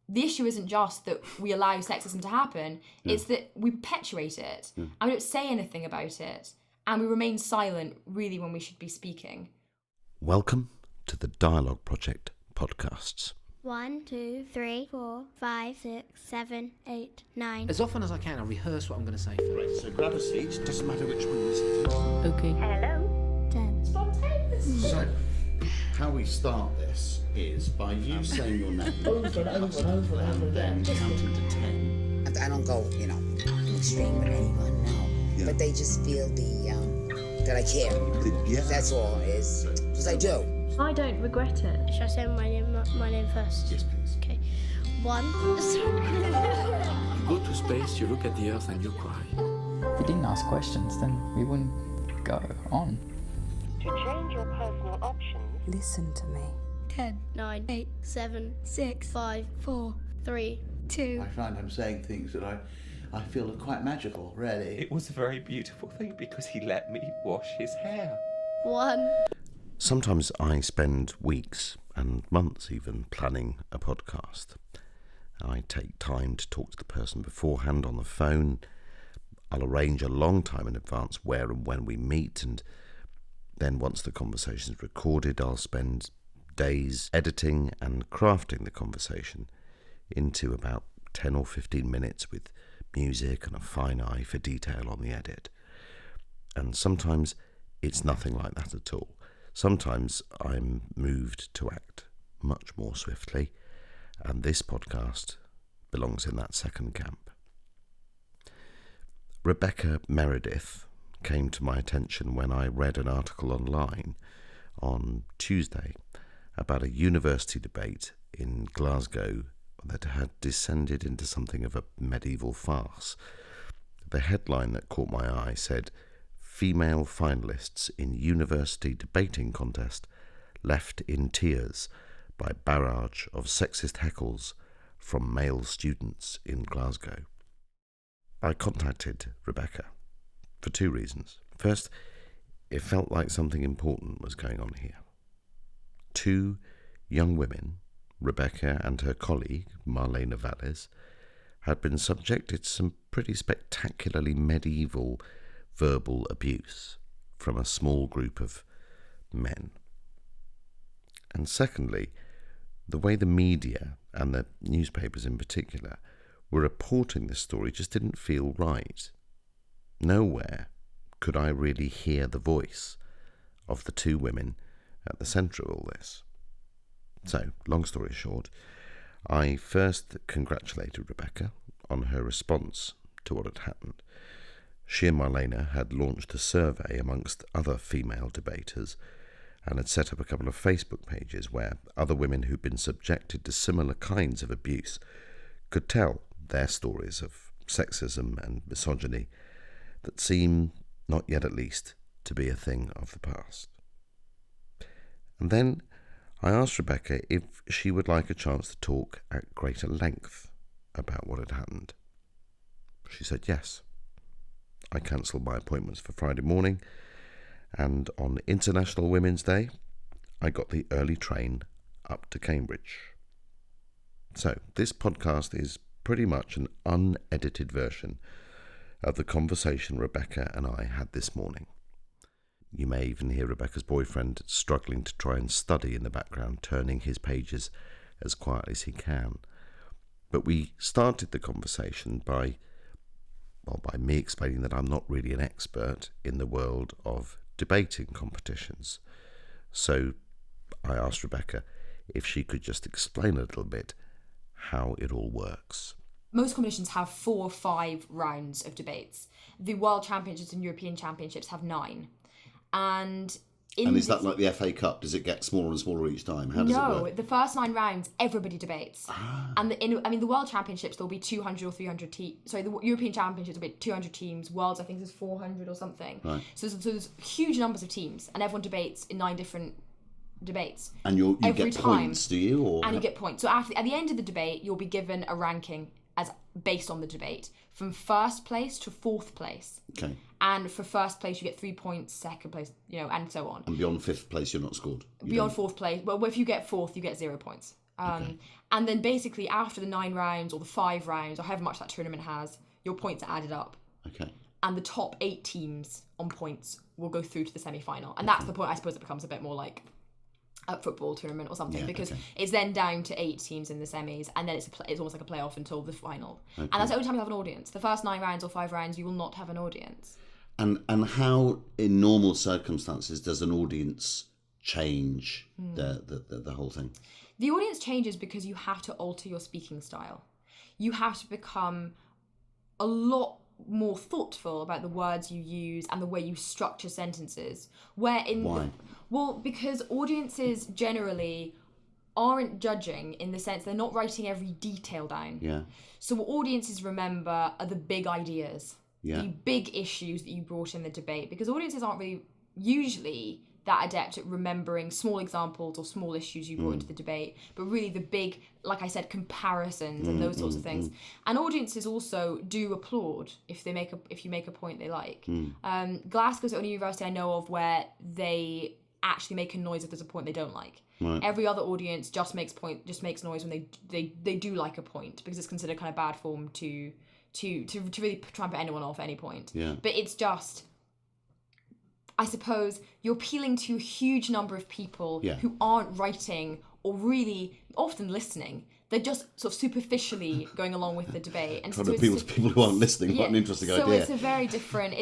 the issue isn't just that we allow sexism to happen, it's that we perpetuate it, and we don't say anything about it, and we remain silent, really, when we should be speaking. Welcome to the Dialogue Project podcasts. 1, 2, 3, 4, 5, 6, 7, 8, 9. As often as I can, I rehearse what I'm going to say first. Right, so grab a seat, doesn't matter which one you sit to. Okay. Hello. 10. Spontaneous. So, how we start this is by you saying your name Over and then counting to 10. I don't go, extreme with anyone, no. Yeah. But they just feel that I care. Yeah. That's all it is. Because I do. I don't regret it. Should I say my name first? Yes, please. Okay. 1. You go to space, you look at the Earth and you cry. If we didn't ask questions, then we wouldn't go on. To change your personal options, listen to me. 10, 9, 8, 7, 6, 5, 4, 3, 2. I find I'm saying things that I feel are quite magical, really. It was a very beautiful thing because he let me wash his hair. 1. Sometimes I spend weeks and months even planning a podcast. I take time to talk to the person beforehand on the phone. I'll arrange a long time in advance where and when we meet, and then once the conversation's recorded, I'll spend days editing and crafting the conversation into about 10 or 15 minutes with music and a fine eye for detail on the edit. And sometimes it's nothing like that at all. Sometimes I'm moved to act much more swiftly, and this podcast belongs in that second camp. Rebecca Meredith came to my attention when I read an article online on Tuesday about a university debate in Glasgow that had descended into something of a medieval farce. The headline that caught my eye said, "Female finalists in university debating contest left in tears by barrage of sexist heckles from male students in Glasgow." I contacted Rebecca for two reasons. First, it felt like something important was going on here. Two young women, Rebecca and her colleague, Marlena Valles, had been subjected to some pretty spectacularly medieval verbal abuse from a small group of men. And secondly, the way the media, and the newspapers in particular, were reporting this story just didn't feel right. Nowhere could I really hear the voice of the two women at the centre of all this. So, long story short, I first congratulated Rebecca on her response to what had happened. She and Marlena had launched a survey amongst other female debaters and had set up a couple of Facebook pages where other women who'd been subjected to similar kinds of abuse could tell their stories of sexism and misogyny that seem, not yet at least, to be a thing of the past. And then I asked Rebecca if she would like a chance to talk at greater length about what had happened. She said yes. I cancelled my appointments for Friday morning, and on International Women's Day, I got the early train up to Cambridge. So this podcast is pretty much an unedited version of the conversation Rebecca and I had this morning. You may even hear Rebecca's boyfriend struggling to try and study in the background, turning his pages as quietly as he can. But we started the conversation by me explaining that I'm not really an expert in the world of debating competitions. So I asked Rebecca if she could just explain a little bit how it all works. Most competitions have 4 or 5 rounds of debates. The World Championships and European Championships have 9. And is that like the FA Cup? Does it get smaller and smaller each time? How does it work? No, the first 9 rounds, everybody debates. And the World Championships, there'll be 200 or 300 teams. Sorry, the European Championships will be 200 teams. Worlds, I think, there's 400 or something. Right. So there's huge numbers of teams, and everyone debates in 9 different debates. And you every get time. points, do you? Or... And you get points. So at the end of the debate, you'll be given a ranking as based on the debate, from first place to 4th place. Okay. And for first place, you get 3 points, second place, and so on. And beyond 5th place, you're not scored. Beyond 4th place, well, if you get 4th, you get 0 points. And then basically after the 9 rounds or the 5 rounds or however much that tournament has, your points are added up. Okay. And the top 8 teams on points will go through to the semi-final. And that's the point, I suppose, it becomes a bit more like a football tournament or something, because it's then down to 8 teams in the semis, and then it's almost like a playoff until the final. And that's the only time you have an audience. The first 9 rounds or 5 rounds, you will not have an audience. And how, in normal circumstances, does an audience change the whole thing? The audience changes because you have to alter your speaking style. You have to become a lot more thoughtful about the words you use and the way you structure sentences. Why? Well, because audiences generally aren't judging in the sense they're not writing every detail down. Yeah. So what audiences remember are the big ideas, the big issues that you brought in the debate, because audiences aren't really usually that adept at remembering small examples or small issues you brought into the debate, but really the big, like I said, comparisons and those sorts of things. And audiences also do applaud if you make a point they like. Glasgow's the only university I know of where they actually make a noise if there's a point they don't like. Right. Every other audience just makes noise when they do like a point, because it's considered kind of bad form to really try and put anyone off at any point. Yeah. But it's just, I suppose, you're appealing to a huge number of people who aren't writing or really often listening. They're just sort of superficially going along with the debate. And trying to appeal to people who aren't listening. What an interesting idea. So it's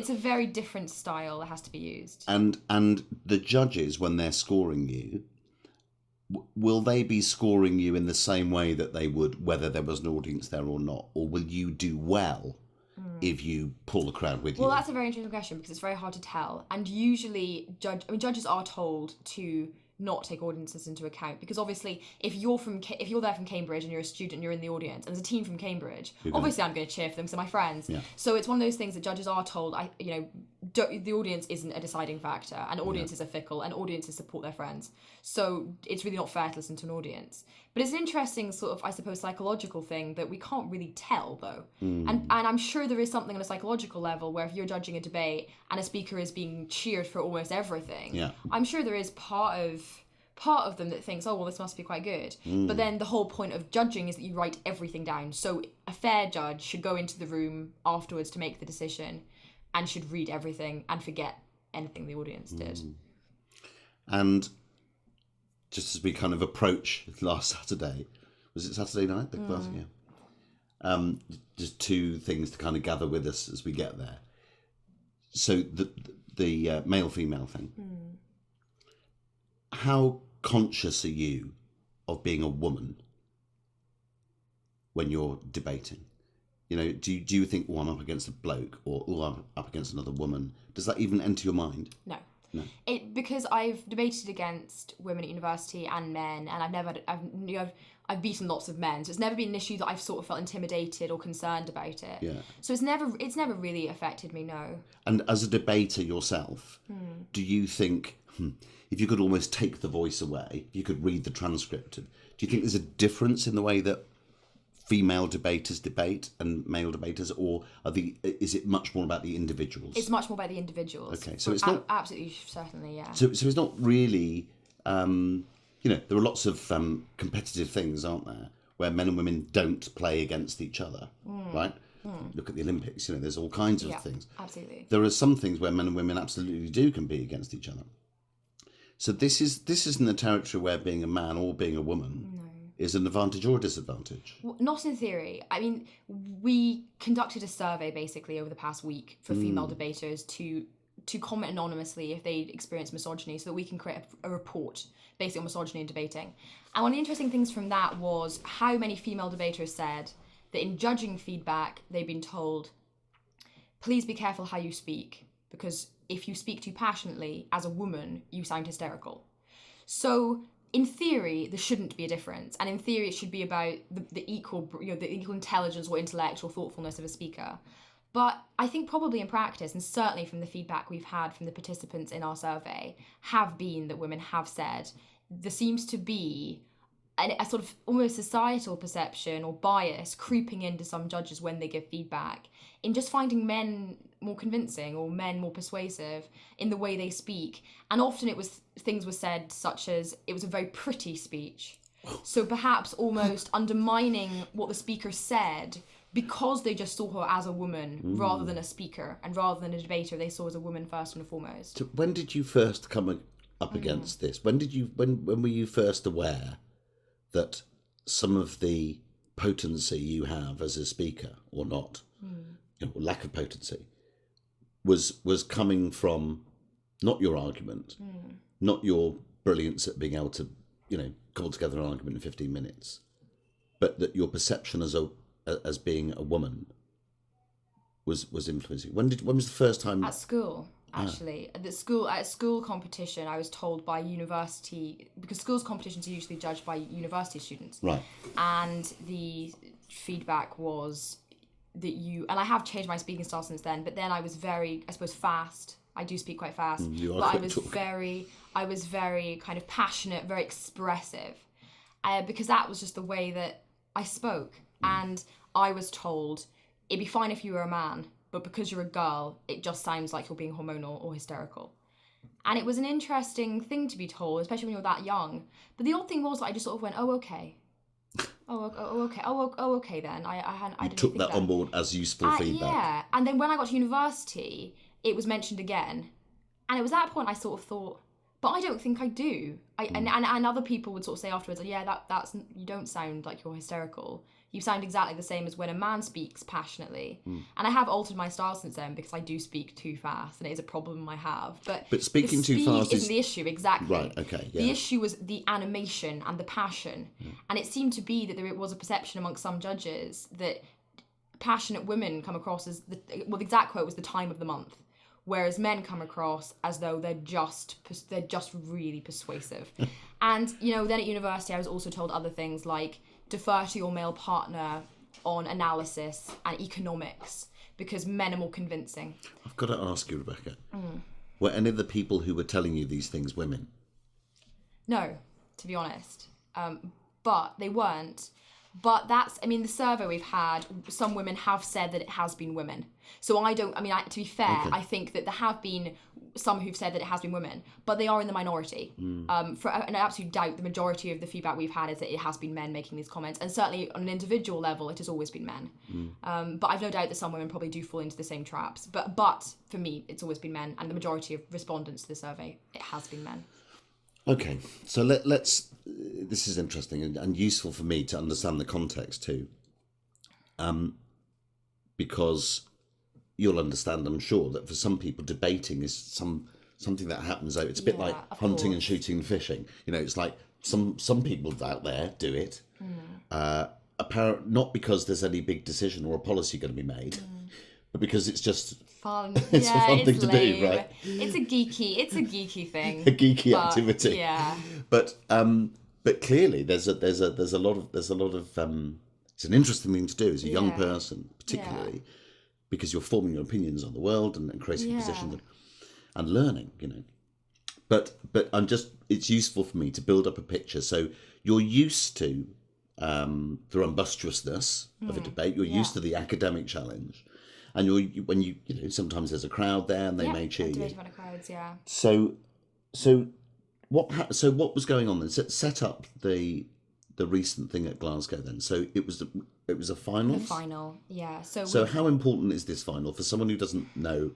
a very different style that has to be used. And the judges, when they're scoring you, will they be scoring you in the same way that they would whether there was an audience there or not? Or will you do well if you pull the crowd with you? Well, that's a very interesting question, because it's very hard to tell. And usually judges are told to not take audiences into account, because obviously if you're there from Cambridge and you're a student and you're in the audience and there's a team from Cambridge, obviously I'm going to cheer for them because they're my friends. Yeah. So it's one of those things that judges are told, the audience isn't a deciding factor, and audiences are fickle, and audiences support their friends. So it's really not fair to listen to an audience. But it's an interesting sort of, I suppose, psychological thing that we can't really tell, though. And I'm sure there is something on a psychological level where if you're judging a debate and a speaker is being cheered for almost everything, I'm sure there is part of them that thinks, oh, well, this must be quite good. But then the whole point of judging is that you write everything down. So a fair judge should go into the room afterwards to make the decision and should read everything and forget anything the audience did. And just as we kind of approach last Saturday, was it Saturday night? The class, just 2 things to kind of gather with us as we get there. So the male-female thing. How conscious are you of being a woman when you're debating? Do you think, oh, I'm up against a bloke, or oh, I'm up against another woman? Does that even enter your mind? No. Because I've debated against women at university and men, and I've beaten lots of men, so it's never been an issue that I've sort of felt intimidated or concerned about it. Yeah. So it's never really affected me. No. And as a debater yourself, do you think, if you could almost take the voice away, if you could read the transcript, do you think there's a difference in the way that female debaters debate and male debaters, or is it much more about the individuals? It's much more about the individuals. Okay, so it's not absolutely, certainly, yeah. So it's not really, there are lots of competitive things, aren't there, where men and women don't play against each other, right? Look at the Olympics. There's all kinds of things. Absolutely. There are some things where men and women absolutely do compete against each other. So this isn't a territory where being a man or being a woman is an advantage or a disadvantage. Well, not in theory. I mean, we conducted a survey basically over the past week for female debaters to comment anonymously if they experience misogyny, so that we can create a report based on misogyny in debating. And one of the interesting things from that was how many female debaters said that in judging feedback, they've been told, please be careful how you speak, because if you speak too passionately as a woman, you sound hysterical. So in theory, there shouldn't be a difference, and in theory, it should be about the equal intelligence or intellectual thoughtfulness of a speaker. But I think probably in practice, and certainly from the feedback we've had from the participants in our survey, have been that women have said there seems to be a sort of almost societal perception or bias creeping into some judges when they give feedback in just finding men more convincing or men more persuasive in the way they speak. And often things were said such as, it was a very pretty speech. So perhaps almost undermining what the speaker said because they just saw her as a woman rather than a speaker, and rather than a debater, they saw her as a woman first and foremost. So when did you first come up against this? When were you first aware that some of the potency you have as a speaker, or not, lack of potency, was coming from not your argument, not your brilliance at being able to, cobble together an argument in 15 minutes, but that your perception as being a woman was influencing? When was the first time? At school, actually. At a school competition, I was told by university, because schools competitions are usually judged by university students. Right. And the feedback was that and I have changed my speaking style since then, but then I was very, I suppose, fast. I do speak quite fast. You are but quick I was very kind of passionate, very expressive, because that was just the way that I spoke. And I was told it'd be fine if you were a man, but because you're a girl, it just sounds like you're being hormonal or hysterical. And it was an interesting thing to be told, especially when you're that young. But the odd thing was that I just sort of went, oh, okay. Okay. Okay then. I didn't took think that on board as useful feedback. Yeah. And then when I got to university, it was mentioned again. And it was at that point I sort of thought, but I don't think I do. And other people would sort of say afterwards, yeah, that's you don't sound like you're hysterical. You sound exactly the same as when a man speaks passionately. And I have altered my style since then because I do speak too fast, and it is a problem I have. But speaking too fast isn't the issue, exactly. Right, okay, yeah. The issue was the animation and the passion. And it seemed to be that there was a perception amongst some judges that passionate women come across as, the exact quote was the time of the month, whereas men come across as though they're just really persuasive. And, then at university I was also told other things like, defer to your male partner on analysis and economics because men are more convincing. I've got to ask you, Rebecca, were any of the people who were telling you these things women? No, to be honest. But they weren't. But the survey we've had, some women have said that it has been women. So to be fair, okay. I think that there have been some who've said that it has been women, but they are in the minority. For an absolute doubt, the majority of the feedback we've had is that it has been men making these comments, and certainly on an individual level, it has always been men. But I've no doubt that some women probably do fall into the same traps. But for me, it's always been men, and the majority of respondents to the survey, it has been men. Okay, so let's. This is interesting and useful for me to understand the context too, because you'll understand, I'm sure, that for some people debating is something that happens. It's a bit like hunting and shooting and fishing. It's like some people out there do it, not because there's any big decision or a policy going to be made, but because it's just fun. It's a fun thing to do, right? It's a geeky thing. A geeky activity. Yeah. But clearly there's a lot of it's an interesting thing to do as a young person, particularly because you're forming your opinions on the world and creating positions and learning, But it's useful for me to build up a picture. So you're used to the rumbustriousness of a debate. You're used to the academic challenge. And when sometimes there's a crowd there and they may cheer you. Debate about crowds, yeah. So what was going on then? Set up the recent thing at Glasgow then. So it was a final. The final, yeah. So how important is this final for someone who doesn't know?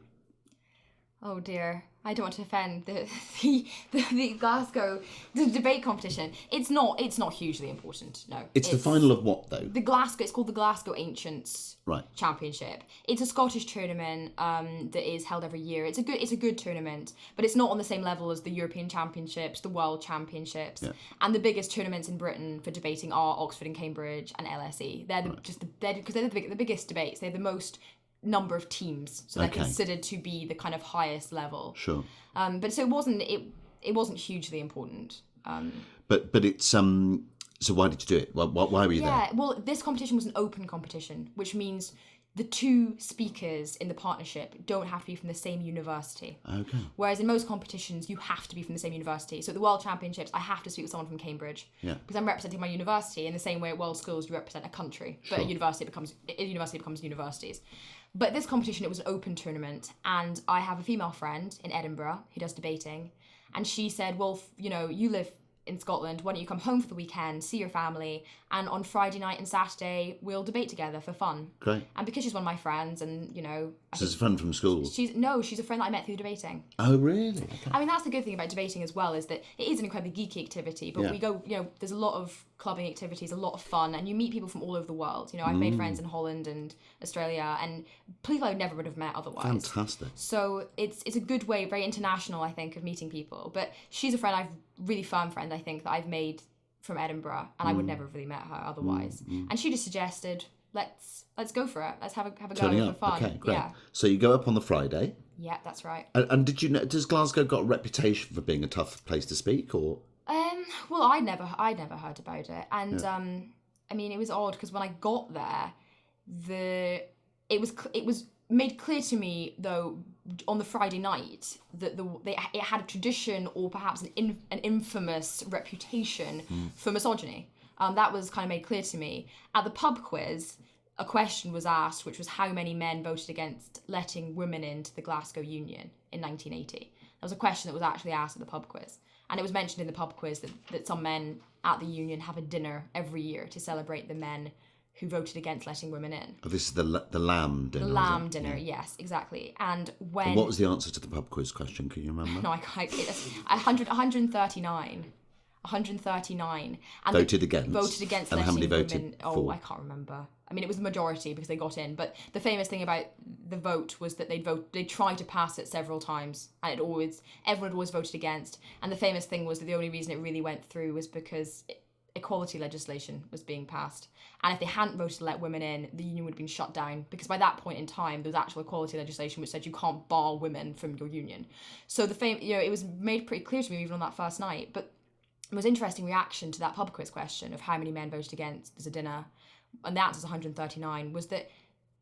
Oh dear, I don't want to offend the Glasgow debate competition. It's not hugely important. No. It's the final of what though? It's called the Glasgow Ancients Championship. It's a Scottish tournament that is held every year. It's a good tournament, but it's not on the same level as the European Championships, the World Championships, and the biggest tournaments in Britain for debating are Oxford and Cambridge and LSE. They're the biggest debates. They're the most number of teams, so they're considered to be the kind of highest level. Sure. But so it wasn't hugely important. But it's so why did you do it? Why were you there? Yeah, well, this competition was an open competition, which means the two speakers in the partnership don't have to be from the same university. Okay. Whereas in most competitions, you have to be from the same university. So at the World Championships, I have to speak with someone from Cambridge. Yeah. Because I'm representing my university in the same way at World Schools you represent a country. But a university becomes universities. But this competition, it was an open tournament. And I have a female friend in Edinburgh who does debating. And she said, well, you live in Scotland, why don't you come home for the weekend, see your family, and on Friday night and Saturday we'll debate together for fun. Great. And because she's one of my friends, and you know, So it's a friend from school? she's a friend that I met through debating. Oh, really? Okay. I mean, that's the good thing about debating as well, is that it is an incredibly geeky activity, but Yeah. we go, you know, there's a lot of clubbing activities, a lot of fun, and you meet people from all over the world. You know, I've made friends in Holland and Australia, and people I never would have met otherwise. Fantastic. So it's a good way, very international, I think, of meeting people. But she's a friend, really firm friend, I think, that I've made from Edinburgh, and I would never have really met her otherwise. And she just suggested, let's go for it. Let's have a go Turning for up. fun. Okay, great. Yeah. So you go up on the Friday. Yeah, that's right. And did you know, does Glasgow got a reputation for being a tough place to speak, or? Well, I'd never heard about it, and I mean, it was odd because when I got there, it was made clear to me though on the Friday night that it had a tradition or perhaps an infamous reputation for misogyny. That was kind of made clear to me at the pub quiz. A question was asked, which was how many men voted against letting women into the Glasgow Union in 1980. That was a question that was actually asked at the pub quiz. And it was mentioned in the pub quiz that some men at the union have a dinner every year to celebrate the men who voted against letting women in. Oh, this is the lamb dinner. The lamb dinner, yes, exactly. And when... And what was the answer to the pub quiz question? Can you remember? No, I can't. 139. 139. And voted against? Voted against and letting how many women... voted Oh, for? I can't remember. I mean, it was the majority because they got in. But the famous thing about the vote was that they'd tried to pass it several times, and everyone had always voted against. And the famous thing was that the only reason it really went through was because equality legislation was being passed. And if they hadn't voted to let women in, the union would have been shut down, because by that point in time, there was actual equality legislation which said you can't bar women from your union. So it was made pretty clear to me even on that first night. But it was an interesting reaction to that pub quiz question of how many men voted against as a dinner, and the answer is 139, was that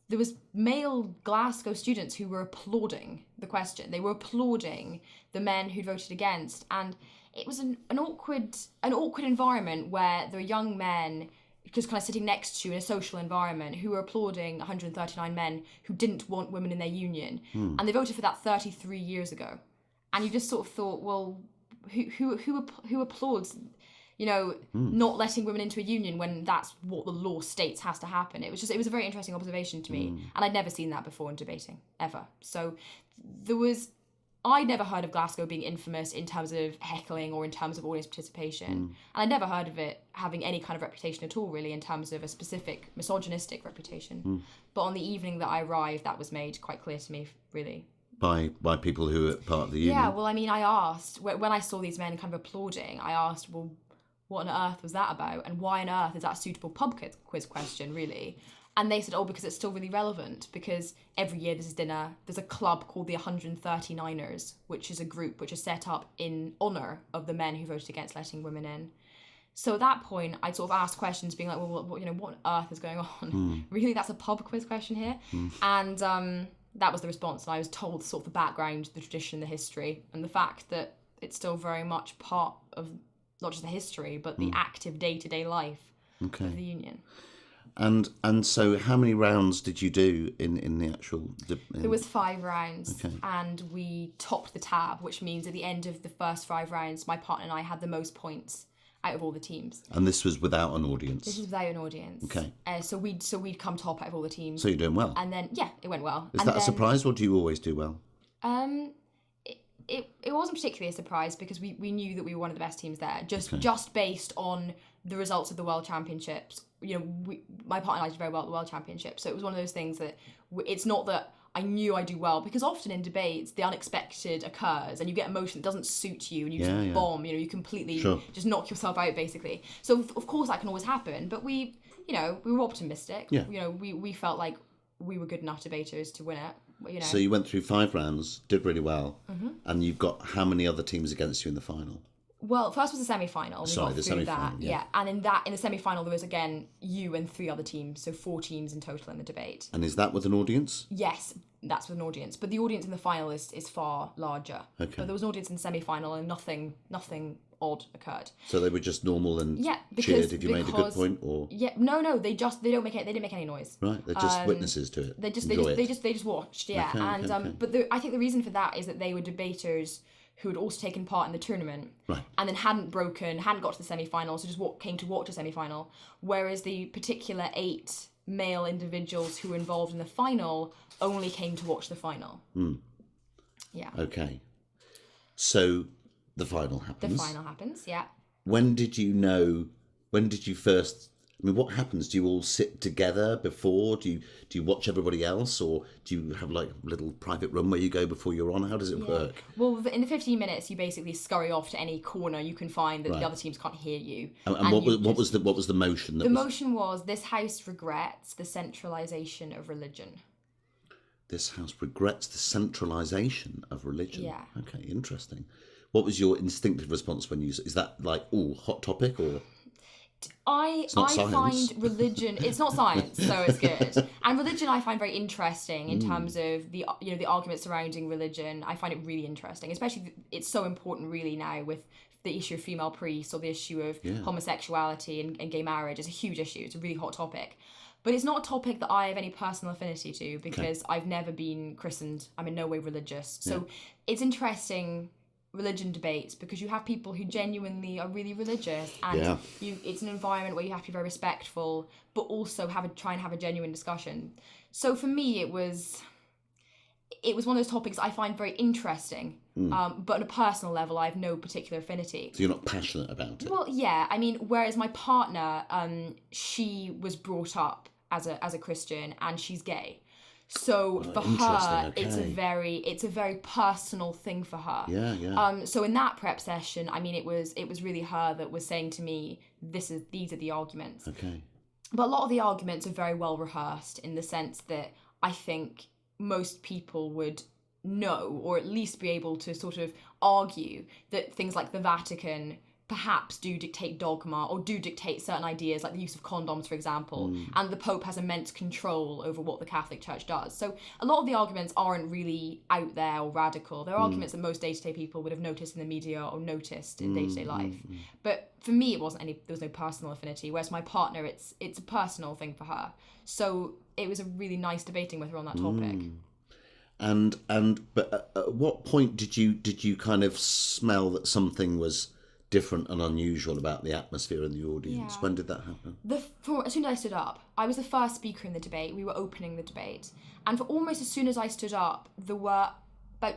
there was male Glasgow students who were applauding the question. They were applauding the men who voted against, and it was an awkward environment where there were young men just kind of sitting next to you in a social environment who were applauding 139 men who didn't want women in their union, and they voted for that 33 years ago. And you just sort of thought, well, who applauds, not letting women into a union when that's what the law states has to happen? It was a very interesting observation to me, and I'd never seen that before in debating ever. So I'd never heard of Glasgow being infamous in terms of heckling or in terms of audience participation, and I'd never heard of it having any kind of reputation at all, really, in terms of a specific misogynistic reputation. But on the evening that I arrived, that was made quite clear to me, really. By people who are part of the union? Yeah, well, I mean, I asked, when I saw these men kind of applauding, I asked, well, what on earth was that about? And why on earth is that a suitable pub quiz question, really? And they said, because it's still really relevant, because every year there's dinner. There's a club called the 139ers, which is a group which is set up in honour of the men who voted against letting women in. So at that point, I'd sort of asked questions, being like, well, what on earth is going on? Really, that's a pub quiz question here? And that was the response. And I was told sort of the background, the tradition, the history, and the fact that it's still very much part of not just the history, but the active day-to-day life of the union. And so how many rounds did you do in the actual... There was 5 rounds, and we topped the tab, which means at the end of the first 5 rounds, my partner and I had the most points out of all the teams. And this was without an audience? This was without an audience. Okay. So we'd come top out of all the teams. So you're doing well? And then, yeah, it went well. Is that a surprise, or do you always do well? It wasn't particularly a surprise, because we knew that we were one of the best teams there, just based on the results of the World Championships. My partner and I did very well at the World Championships, so it was one of those things that it's not that I knew I do well, because often in debates the unexpected occurs and you get emotion that doesn't suit you, and you just bomb, you completely just knock yourself out, basically. So of course that can always happen, but we were optimistic. We felt like we were good enough debaters to win it. So you went through 5 rounds, did really well, and you've got how many other teams against you in the final? Well, first was the semi-final. The semi-final, yeah. And in the semi-final there was again you and 3 other teams, so 4 teams in total in the debate. And is that with an audience? Yes, that's with an audience, but the audience in the final is far larger. Okay. But there was an audience in the semi-final, and nothing odd occurred. So they were just normal and cheered if you made a good point, or no, they didn't make any noise. Right, they're just witnesses to it. They just watched, yeah. Okay. But I think the reason for that is that they were debaters who had also taken part in the tournament, Right. and then hadn't got to the semi-final, so just came to watch the semi-final, whereas the particular 8 male individuals who were involved in the final only came to watch the final. Yeah. Okay. So the final happens. The final happens, yeah. When did you first... I mean, what happens? Do you all sit together before? Do you watch everybody else, or do you have like a little private room where you go before you're on? How does it work? Well, in the 15 minutes, you basically scurry off to any corner you can find that Right. the other teams can't hear you. And what was the motion? The motion was, this house regrets the centralisation of religion. This house regrets the centralisation of religion. Yeah. Okay, interesting. What was your instinctive response when is that like, hot topic, or? I science. find religion, it's not science, so it's good. And religion I find very interesting in terms of the arguments surrounding religion. I find it really interesting, especially it's so important really now with the issue of female priests, or the issue of homosexuality and gay marriage. It's a huge issue. It's a really hot topic. But it's not a topic that I have any personal affinity to, because I've never been christened. I'm in no way religious. So it's interesting, religion debates, because you have people who genuinely are really religious, and it's an environment where you have to be very respectful, but also try and have a genuine discussion. So for me, it was one of those topics I find very interesting, but on a personal level, I have no particular affinity. So you're not passionate about it? Well, yeah. I mean, whereas my partner, she was brought up as a Christian, and she's gay. So for her, okay. it's a very personal thing for her. Yeah. So in that prep session, I mean, it was really her that was saying to me, these are the arguments. Okay. But a lot of the arguments are very well rehearsed, in the sense that I think most people would know, or at least be able to sort of argue, that things like the Vatican perhaps do dictate dogma, or do dictate certain ideas, like the use of condoms, for example, and the Pope has immense control over what the Catholic Church does. So a lot of the arguments aren't really out there or radical. They're arguments that most day-to-day people would have noticed in the media or noticed in day-to-day life. But for me, there was no personal affinity, whereas my partner, it's a personal thing for her. So it was a really nice debating with her on that topic. But at what point did you kind of smell that something was different and unusual about the atmosphere in the audience? Yeah. When did that happen? As soon as I stood up, I was the first speaker in the debate. We were opening the debate, and for almost as soon as I stood up, there were about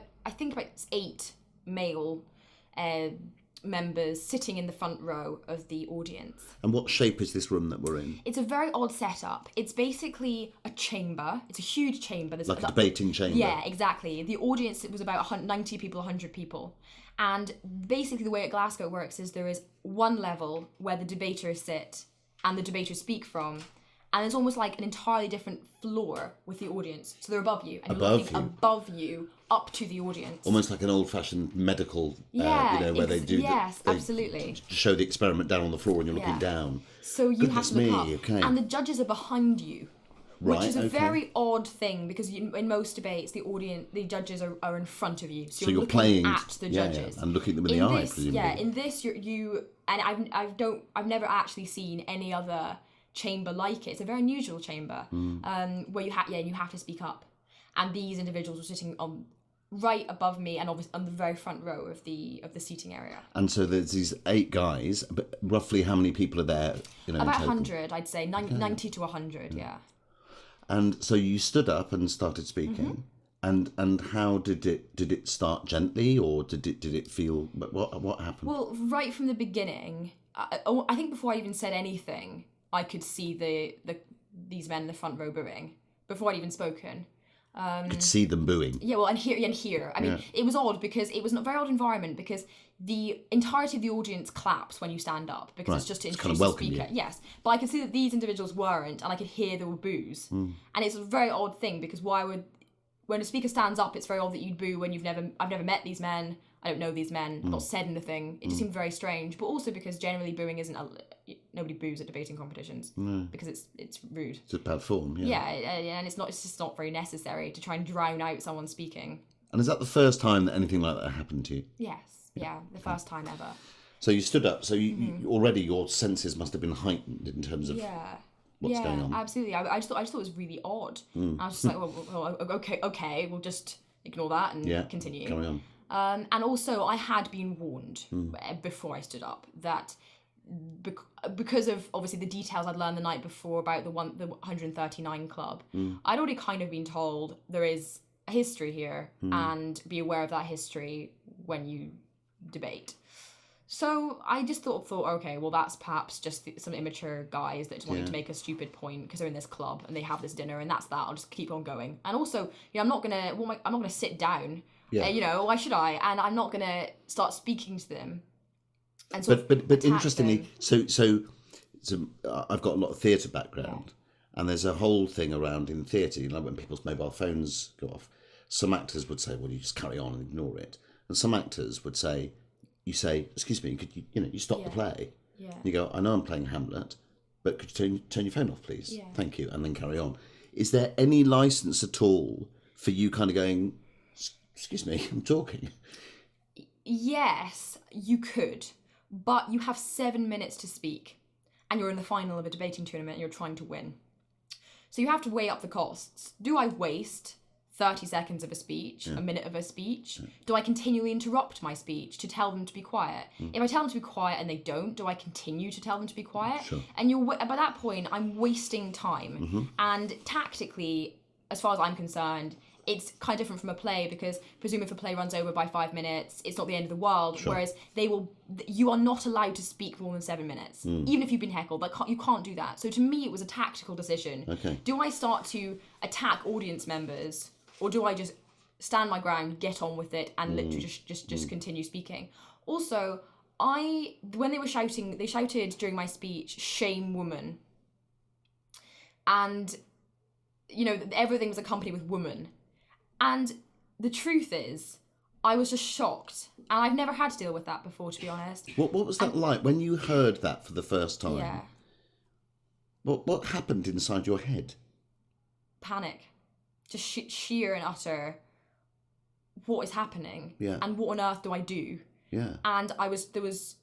8 male members sitting in the front row of the audience. And what shape is this room that we're in? It's a very odd setup. It's basically a chamber. It's a huge chamber. There's like a debating chamber? Yeah, exactly. The audience, it was about 90 people, 100 people. And basically the way at Glasgow works is there is one level where the debaters sit and the debaters speak from, and there's almost like an entirely different floor with the audience. So they're above you, and you're looking above you up to the audience. Almost like an old-fashioned medical, where they do... Yes, absolutely. Show the experiment down on the floor and you're looking down. So you have to look up. Okay. And the judges are behind you. Right, which is a very odd thing, because in most debates, the judges are in front of you. So you're looking playing at the judges. And looking them in the eye, presumably. Yeah, in this, and I've never actually seen any other chamber like it. It's a very unusual chamber, where you have to speak up. And these individuals were sitting right above me, and obviously on the very front row of the seating area. And so there's these 8 guys, but roughly how many people are there? About 100, I'd say, 90 to 100, yeah. And so you stood up and started speaking, and how did it start? Gently, or did it feel? What happened? Well, right from the beginning, I think before I even said anything, I could see these men in the front row booing before I'd even spoken. You could see them booing. Yeah, well, and here. I mean, it was odd, because it was a very odd environment, because the entirety of the audience claps when you stand up, because it's just to introduce the speaker. Yes, but I could see that these individuals weren't, and I could hear there were boos. And it's a very odd thing, because when a speaker stands up, it's very odd that you'd boo when I've never met these men, I don't know these men, I've not said anything. It just seemed very strange, but also because generally booing nobody boos at debating competitions, because it's rude. It's a bad form, yeah. Yeah, and it's just not very necessary to try and drown out someone speaking. And is that the first time that anything like that happened to you? Yes, yeah, the first time ever. So you stood up, so you already your senses must have been heightened in terms of what's going on. Yeah, absolutely. I just thought it was really odd. I was just like, okay, we'll just ignore that and continue. Carry on. And also, I had been warned before I stood up that because of obviously the details I'd learned the night before about the 139 Club, I'd already kind of been told there is a history here and be aware of that history when you debate. So I just thought, okay, well, that's perhaps just some immature guys that just wanting to make a stupid point because they're in this club and they have this dinner, and that's that. I'll just keep on going. And also, I'm not gonna sit down. Why should I? And I'm not gonna start speaking to them. And but interestingly, so I've got a lot of theatre background, and there's a whole thing around in theatre. When people's mobile phones go off, some actors would say, "Well, you just carry on and ignore it," and some actors would say, "You say, excuse me, could you stop the play?" Yeah. You go, "I know I'm playing Hamlet, but could you turn your phone off, please? Yeah. Thank you," and then carry on. Is there any license at all for you kind of going, "Excuse me, I'm talking"? Yes, you could. But you have 7 minutes to speak, and you're in the final of a debating tournament and you're trying to win. So you have to weigh up the costs. Do I waste 30 seconds of a speech, a minute of a speech? Do I continually interrupt my speech to tell them to be quiet? If I tell them to be quiet and they don't, do I continue to tell them to be quiet? Sure. And by that point, I'm wasting time. And tactically, as far as I'm concerned, it's kind of different from a play, because presumably if a play runs over by 5 minutes, it's not the end of the world. Sure. Whereas you are not allowed to speak for more than 7 minutes, even if you've been heckled. You can't do that. So to me, it was a tactical decision. Okay. Do I start to attack audience members, or do I just stand my ground, get on with it, and literally just continue speaking? Also, when they shouted during my speech, "Shame woman," and everything was accompanied with "woman." And the truth is, I was just shocked. And I've never had to deal with that before, to be honest. What was that like when you heard that for the first time? Yeah. What happened inside your head? Panic. Just sheer and utter, what is happening? Yeah. And what on earth do I do? Yeah. And there was.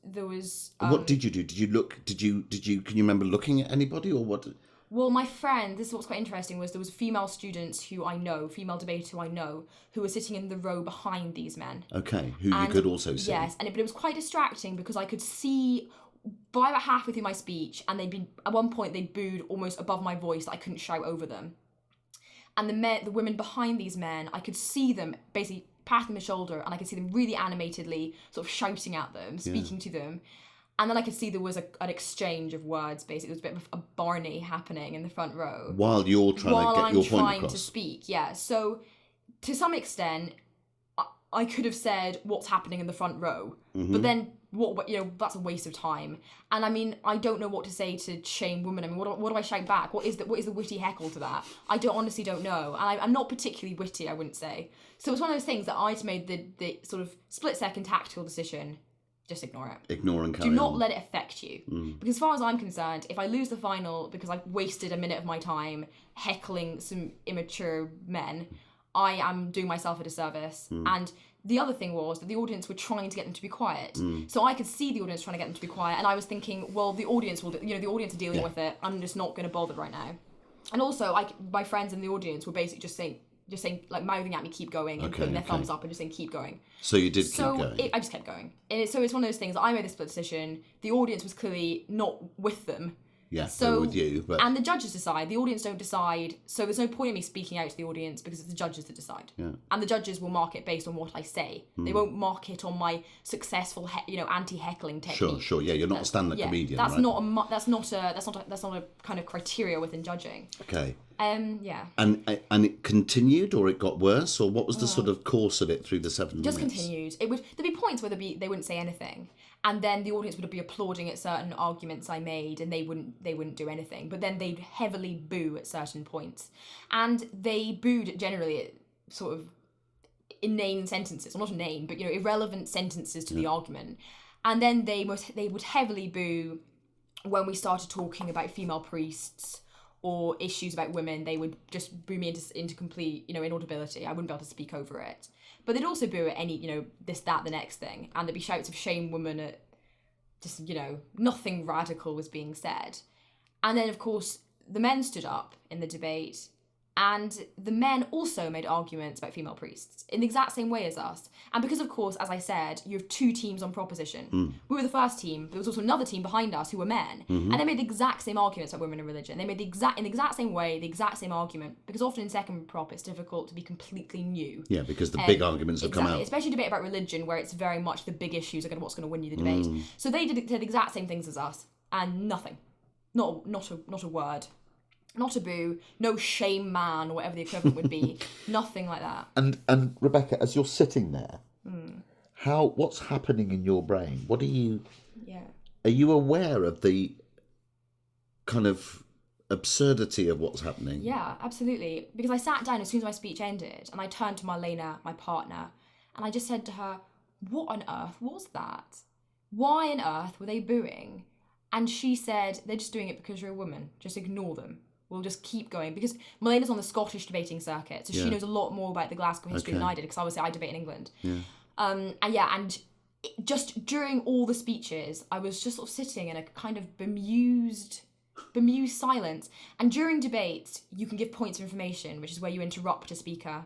What did you do? Did you look? Can you remember looking at anybody, or what? Well, my friend, this is what's quite interesting, was there was female students who I know, female debaters who I know, who were sitting in the row behind these men. Okay, who you could also see. Yes, but it was quite distracting because I could see by about halfway through my speech, and at one point they'd booed almost above my voice that I couldn't shout over them. And the women behind these men, I could see them basically pat them on the shoulder, and I could see them really animatedly sort of shouting at them, speaking to them. And then I could see there was an exchange of words, basically. There was a bit of a Barney happening in the front row. While you're trying to get your point across. While I'm trying to speak, yeah. So, to some extent, I could have said what's happening in the front row. But then, that's a waste of time. And I mean, I don't know what to say to shame women. I mean, what do I shout back? What is the witty heckle to that? I honestly don't know. And I'm not particularly witty, I wouldn't say. So it's one of those things that I made the sort of split-second tactical decision. Just ignore it. Ignore and carry on. Do not let it affect you. Because as far as I'm concerned, if I lose the final because I've wasted a minute of my time heckling some immature men, I am doing myself a disservice. And the other thing was that the audience were trying to get them to be quiet. So I could see the audience trying to get them to be quiet, and I was thinking, well, the audience will, the audience are dealing with it. I'm just not going to bother right now. And also, my friends in the audience were basically just saying, like, mouthing at me, keep going, and putting their thumbs up and just saying, keep going. So you did keep going? I just kept going. So it's one of those things, I made this split decision, the audience was clearly not with them. Yeah, so with you. But... And the judges decide, the audience don't decide, so there's no point in me speaking out to the audience because it's the judges that decide. Yeah. And the judges will mark it based on what I say. They won't mark it on my successful, anti-heckling technique. Sure, yeah, you're not a stand-up comedian, that's right? That's not a kind of criteria within judging. Okay. Yeah. And it continued, or it got worse, or what was the sort of course of it through the 7 minutes? Just continued. There'd be points where they wouldn't say anything, and then the audience would be applauding at certain arguments I made, and they wouldn't do anything. But then they'd heavily boo at certain points, and they booed generally at sort of inane sentences, or not inane, but irrelevant sentences to the argument. And then they would heavily boo when we started talking about female priests or issues about women. They would just boo me into complete, inaudibility. I wouldn't be able to speak over it. But they'd also boo at any, this, that, the next thing. And there'd be shouts of shame woman at just, nothing radical was being said. And then, of course, the men stood up in the debate And the men also made arguments about female priests in the exact same way as us. And because, of course, as I said, you have two teams on proposition. We were the first team, but there was also another team behind us who were men. And they made the exact same arguments about women and religion. They made in the exact same way, the exact same argument. Because often in second prop, it's difficult to be completely new. Yeah, because the big arguments have come out. Especially debate about religion, where it's very much the big issues are what's going to win you the debate. So they did the exact same things as us. And nothing. Not a word. Not a boo, no shame man, or whatever the equivalent would be. Nothing like that. And Rebecca, as you're sitting there, what's happening in your brain? What are you aware of the kind of absurdity of what's happening? Yeah, absolutely. Because I sat down as soon as my speech ended, and I turned to Marlena, my partner, and I just said to her, what on earth was that? Why on earth were they booing? And she said, they're just doing it because you're a woman. Just ignore them. We'll just keep going. Because Marlena's on the Scottish debating circuit, so she knows a lot more about the Glasgow history than I did, because obviously I debate in England. And just during all the speeches, I was just sort of sitting in a kind of bemused silence. And during debates, you can give points of information, which is where you interrupt a speaker.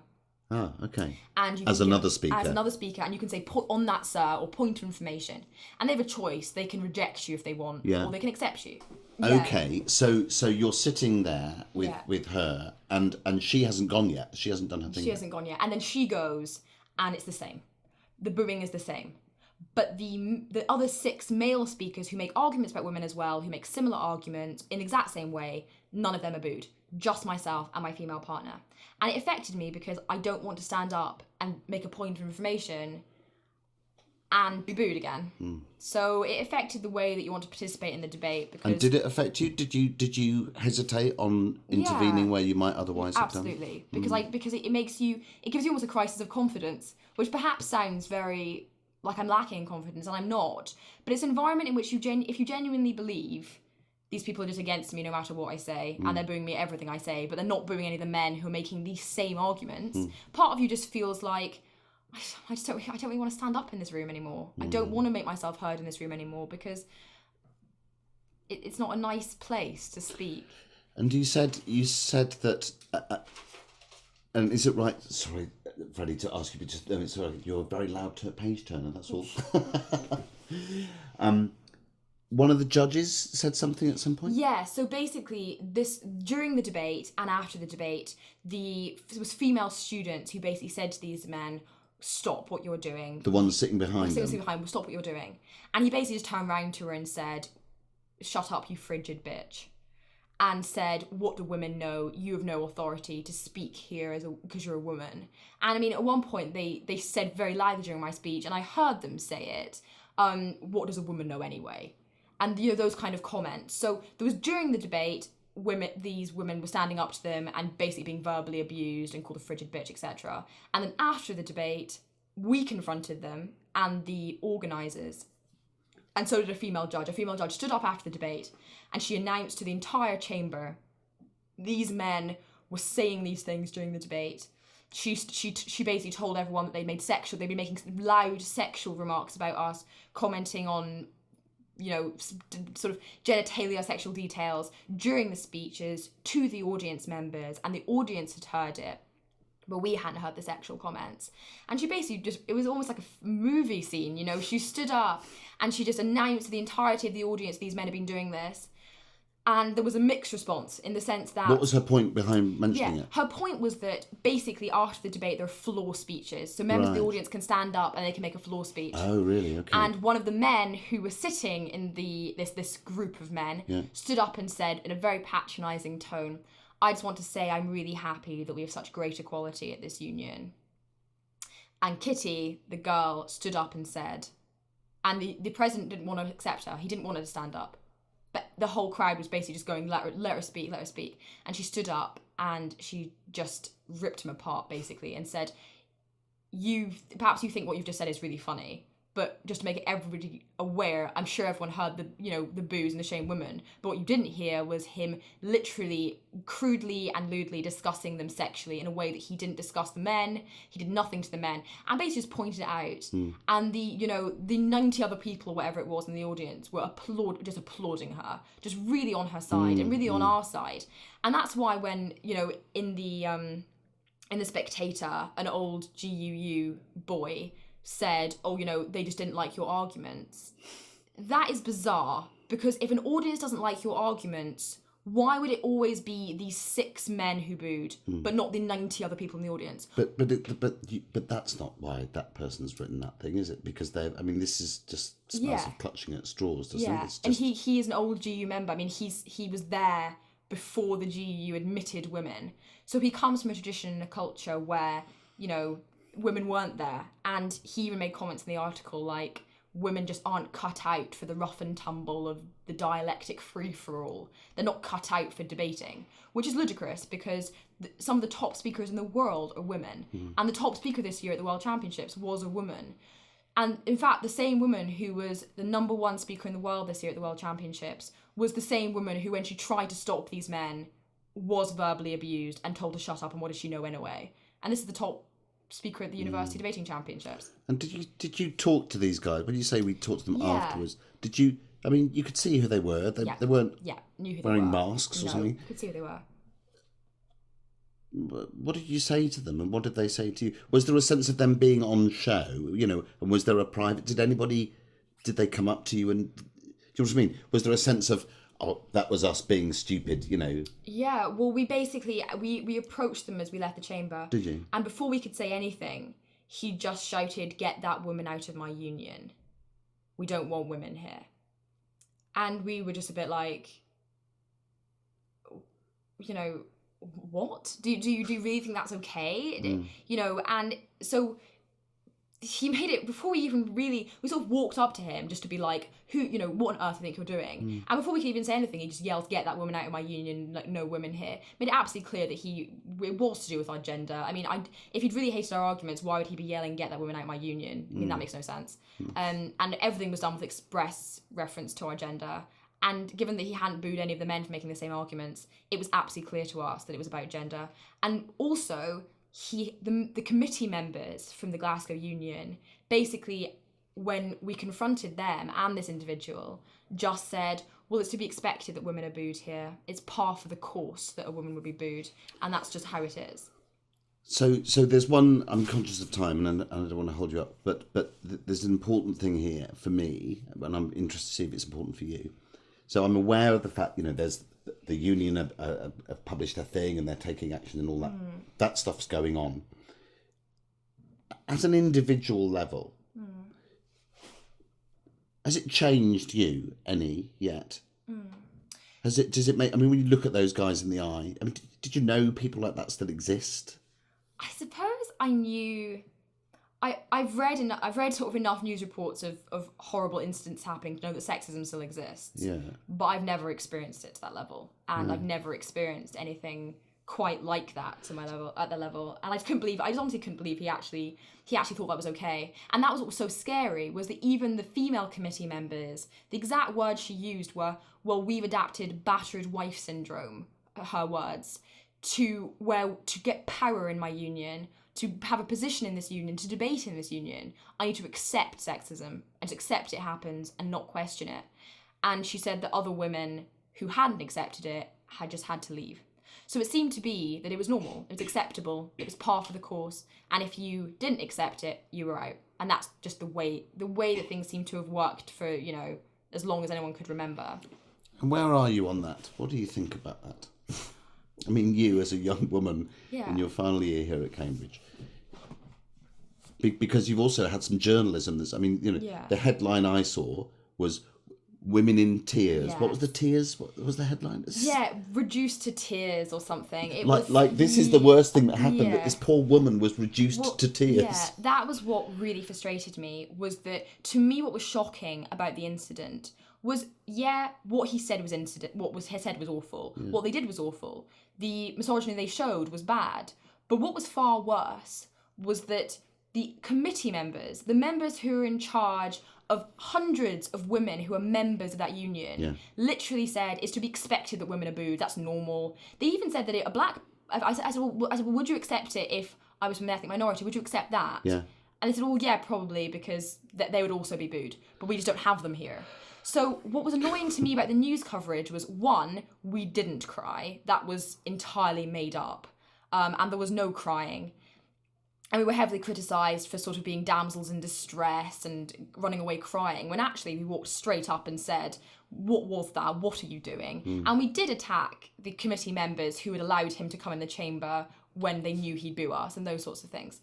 Ah, okay. And you as another speaker, and you can say, put on that, sir, or point of information. And they have a choice. They can reject you if they want, or they can accept you. Yeah. Okay, so you're sitting there with her, and she hasn't gone yet. She hasn't done her thing. She hasn't gone yet, and then she goes, and it's the same. The booing is the same. But the other 6 male speakers who make arguments about women as well, who make similar arguments in the exact same way, none of them are booed. Just myself and my female partner. And it affected me because I don't want to stand up and make a point of information and be booed again. So it affected the way that you want to participate in the debate. Because... And did it affect you? Did you hesitate on intervening where you might otherwise have done? Absolutely, because it gives you almost a crisis of confidence, which perhaps sounds very like I'm lacking in confidence, and I'm not. But it's an environment in which if you genuinely believe these people are just against me no matter what I say, and they're booing me at everything I say, but they're not booing any of the men who are making these same arguments, part of you just feels like, I don't really want to stand up in this room anymore. I don't want to make myself heard in this room anymore, because it's not a nice place to speak. And you said that, and is it right? Sorry, Freddie, to ask you, but just sorry, you're a very loud page turner. That's all. One of the judges said something at some point? Yeah, so basically, during the debate and after the debate, it was female students who basically said to these men, stop what you're doing. The ones sitting behind them? Sitting behind, stop what you're doing. And he basically just turned around to her and said, shut up, you frigid bitch. And said, what do women know? You have no authority to speak here because you're a woman. And I mean, at one point, they said very loudly during my speech, and I heard them say it, what does a woman know anyway? And those kind of comments. So there was, during the debate, these women were standing up to them and basically being verbally abused and called a frigid bitch, etc. And then after the debate, we confronted them and the organisers, and so did a female judge. A female judge stood up after the debate, and she announced to the entire chamber, these men were saying these things during the debate. She basically told everyone that they'd been making loud sexual remarks about us, commenting on, sort of genitalia sexual details during the speeches to the audience members, and the audience had heard it, but we hadn't heard the sexual comments. And she basically it was almost like a movie scene, she stood up and she just announced to the entirety of the audience these men had been doing this. And there was a mixed response in the sense that... What was her point behind mentioning it? Her point was that basically after the debate there are floor speeches. So members of the audience can stand up and they can make a floor speech. Oh, really? Okay. And one of the men who was sitting in this group of men stood up and said in a very patronising tone, I just want to say I'm really happy that we have such great equality at this union. And Kitty, the girl, stood up and said, and the president didn't want to accept her. He didn't want her to stand up. But the whole crowd was basically just going, let her speak, let her speak. And she stood up and she just ripped him apart, basically, and said, perhaps you think what you've just said is really funny, but just to make everybody aware, I'm sure everyone heard the boos and the shame women, but what you didn't hear was him literally crudely and lewdly discussing them sexually in a way that he didn't discuss the men. He did nothing to the men, and basically just pointed it out. And the 90 other people or whatever it was in the audience were applauding her, just really on her side and really on our side. And that's why when in the Spectator, an old GUU boy said, they just didn't like your arguments. That is bizarre, because if an audience doesn't like your arguments, why would it always be these 6 men who booed, but not the 90 other people in the audience? But that's not why that person's written that thing, is it? Because this is just smells of clutching at straws, doesn't it? It's just... And he is an old GU member. I mean, he was there before the GU admitted women. So he comes from a tradition and a culture where, women weren't there. And he even made comments in the article like, women just aren't cut out for the rough and tumble of the dialectic free-for-all. They're not cut out for debating, which is ludicrous because some of the top speakers in the world are women. And the top speaker this year at the World Championships was a woman. And in fact, the same woman who was the number 1 speaker in the world this year at the World Championships was the same woman who, when she tried to stop these men, was verbally abused and told to shut up, and what did she know anyway? And this is the top speaker at the University Debating Championships. And did you talk to these guys? When you say we talked to them afterwards, did you... I mean, you could see who they were. They weren't knew who wearing they were. masks or something. Could see who they were. What did you say to them, and what did they say to you? Was there a sense of them being on show, and was there a private... Did they come up to you and... Do you know what I mean? Was there a sense of, that was us being stupid, Yeah, well, we basically, we approached them as we left the chamber. Did you? And before we could say anything, he just shouted, "Get that woman out of my union. We don't want women here." And we were just a bit like, what? Do you really think that's okay? And so he made it before we sort of walked up to him just to be like, what on earth do you think you're doing? And before we could even say anything, he just yelled, "Get that woman out of my union, like, no women here." Made it absolutely clear that it was to do with our gender. I mean, if he'd really hated our arguments, why would he be yelling, "Get that woman out of my union"? I mean, that makes no sense. And everything was done with express reference to our gender. And given that he hadn't booed any of the men for making the same arguments, it was absolutely clear to us that it was about gender. And also, the committee members from the Glasgow Union, basically, when we confronted them and this individual, just said, well, it's to be expected that women are booed here. It's par for the course that a woman would be booed, and that's just how it is. So there's one, I'm conscious of time and I don't want to hold you up, but there's an important thing here for me, and I'm interested to see if it's important for you. So I'm aware of the fact, there's the union have published a thing and they're taking action and all that. That stuff's going on. At an individual level, has it changed you any yet? Does it make... I mean, when you look at those guys in the eye, I mean, did you know people like that still exist? I suppose I knew... I've read sort of enough news reports of horrible incidents happening to know that sexism still exists. Yeah. But I've never experienced it to that level, and I've never experienced anything quite like that at the level. And I just honestly couldn't believe he actually thought that was okay. And that was what was so scary, was that even the female committee members, the exact words she used were, "Well, we've adapted battered wife syndrome," her words, to get power in my union, to have a position in this union, to debate in this union, I need to accept sexism and to accept it happens and not question it. And she said that other women who hadn't accepted it had just had to leave. So it seemed to be that it was normal, it was acceptable, it was par for the course, and if you didn't accept it, you were out. And that's just the way that things seem to have worked for, as long as anyone could remember. And where are you on that? What do you think about that? I mean, you as a young woman in your final year here at Cambridge, because you've also had some journalism. The headline I saw was "Women in Tears." Yes. What was the tears? What was the headline? Reduced to tears or something. This is the worst thing that happened. That this poor woman was reduced to tears. Yeah, that was what really frustrated me. Was that, to me, what was shocking about the incident was, what he said was awful. Yeah. What they did was awful. The misogyny they showed was bad. But what was far worse was that the committee members, the members who are in charge of hundreds of women who are members of that union, literally said it's to be expected that women are booed. That's normal. They even said that I said, well, would you accept it if I was from an ethnic minority? Would you accept that? Yeah. And they said, well, yeah, probably, because they would also be booed. But we just don't have them here. So what was annoying to me about the news coverage was, one, we didn't cry. That was entirely made up. And there was no crying. And we were heavily criticised for sort of being damsels in distress and running away crying, when actually we walked straight up and said, what was that? What are you doing? And we did attack the committee members who had allowed him to come in the chamber when they knew he'd boo us and those sorts of things.